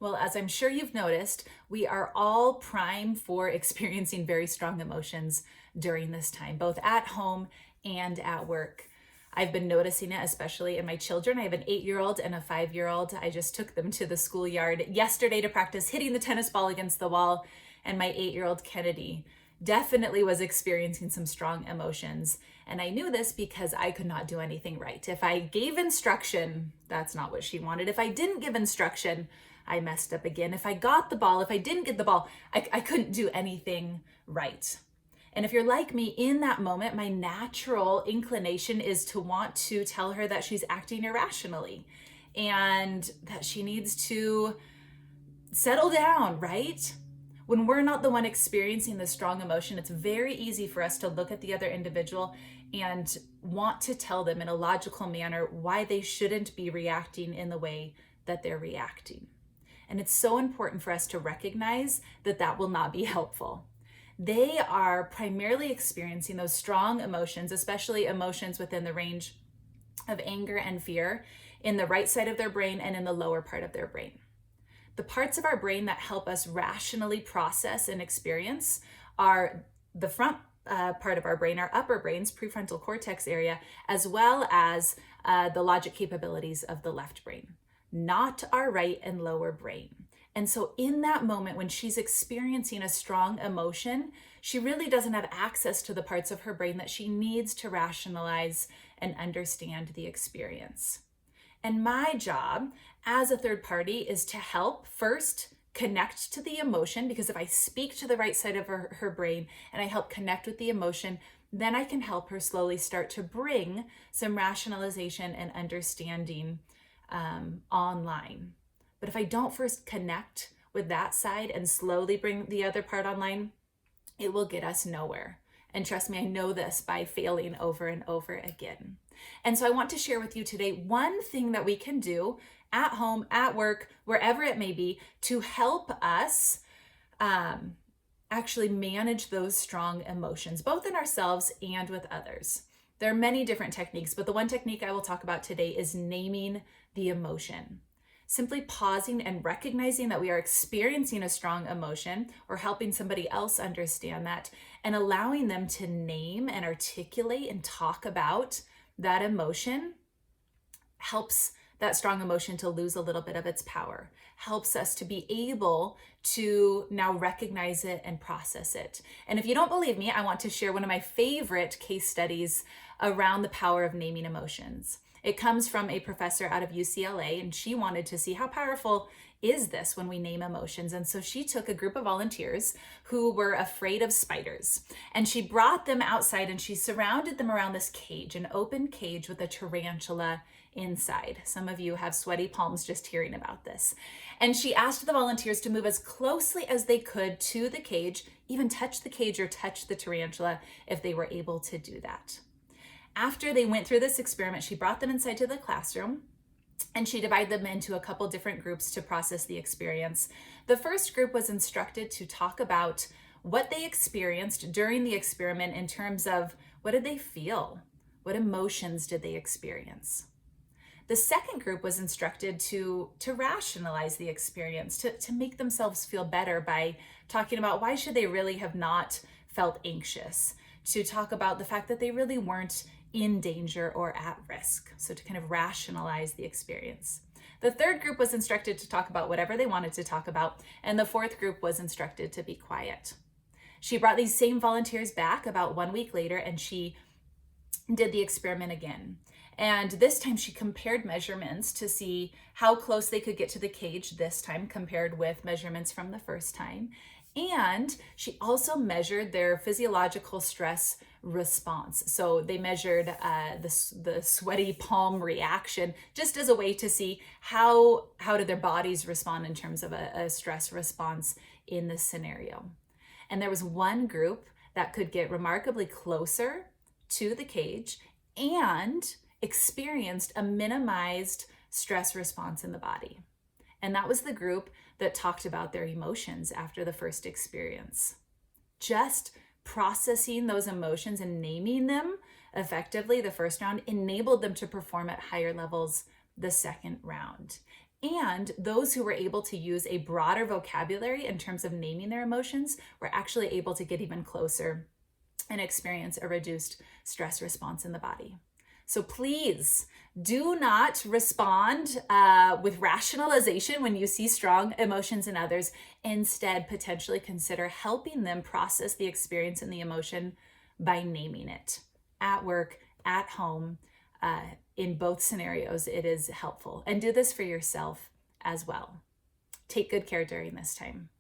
Well, as I'm sure you've noticed, we are all prime for experiencing very strong emotions during this time, both at home and at work. I've been noticing it, especially in my children. I have an 8-year-old and a 5-year-old. I just took them to the schoolyard yesterday to practice hitting the tennis ball against the wall, and my 8-year-old Kennedy definitely was experiencing some strong emotions. And I knew this because I could not do anything right. If I gave instruction, that's not what she wanted. If I didn't give instruction, I messed up again. If I got the ball, if I didn't get the ball, I couldn't do anything right. And if you're like me, in that moment, my natural inclination is to want to tell her that she's acting irrationally and that she needs to settle down, right? When we're not the one experiencing the strong emotion, it's very easy for us to look at the other individual and want to tell them in a logical manner why they shouldn't be reacting in the way that they're reacting. And it's so important for us to recognize that that will not be helpful. They are primarily experiencing those strong emotions, especially emotions within the range of anger and fear, in the right side of their brain and in the lower part of their brain. The parts of our brain that help us rationally process and experience are the front part of our brain, our upper brains, prefrontal cortex area, as well as the logic capabilities of the left brain, not our right and lower brain. And so in that moment, when she's experiencing a strong emotion, she really doesn't have access to the parts of her brain that she needs to rationalize and understand the experience. And my job as a third party is to help first connect to the emotion, because if I speak to the right side of her brain and I help connect with the emotion, then I can help her slowly start to bring some rationalization and understanding online. But if I don't first connect with that side and slowly bring the other part online, it will get us nowhere. And trust me, I know this by failing over and over again. And so I want to share with you today one thing that we can do at home, at work, wherever it may be, to help us actually manage those strong emotions, both in ourselves and with others. There are many different techniques, but the one technique I will talk about today is naming the emotion. Simply pausing and recognizing that we are experiencing a strong emotion, or helping somebody else understand that, and allowing them to name and articulate and talk about that emotion, helps that strong emotion to lose a little bit of its power, helps us to be able to now recognize it and process it. And if you don't believe me, I want to share one of my favorite case studies around the power of naming emotions. It comes from a professor out of UCLA, and she wanted to see how powerful is this when we name emotions. And so she took a group of volunteers who were afraid of spiders, and she brought them outside and she surrounded them around this cage, an open cage with a tarantula inside. Some of you have sweaty palms just hearing about this. And she asked the volunteers to move as closely as they could to the cage, even touch the cage or touch the tarantula if they were able to do that. After they went through this experiment, she brought them inside to the classroom, and she divided them into a couple different groups to process the experience. The first group was instructed to talk about what they experienced during the experiment in terms of what did they feel? What emotions did they experience? The second group was instructed to rationalize the experience, to make themselves feel better by talking about why should they really have not felt anxious, to talk about the fact that they really weren't in danger or at risk. So to kind of rationalize the experience. The third group was instructed to talk about whatever they wanted to talk about. And the fourth group was instructed to be quiet. She brought these same volunteers back about 1 week later, and she did the experiment again. And this time she compared measurements to see how close they could get to the cage this time compared with measurements from the first time. And she also measured their physiological stress response. So they measured the sweaty palm reaction just as a way to see how did their bodies respond in terms of a stress response in this scenario. And there was one group that could get remarkably closer to the cage and experienced a minimized stress response in the body. And that was the group that talked about their emotions after the first experience. Just processing those emotions and naming them effectively the first round enabled them to perform at higher levels the second round. And those who were able to use a broader vocabulary in terms of naming their emotions were actually able to get even closer and experience a reduced stress response in the body. So please do not respond with rationalization when you see strong emotions in others. Instead, potentially consider helping them process the experience and the emotion by naming it at work, at home. In both scenarios, it is helpful. And do this for yourself as well. Take good care during this time.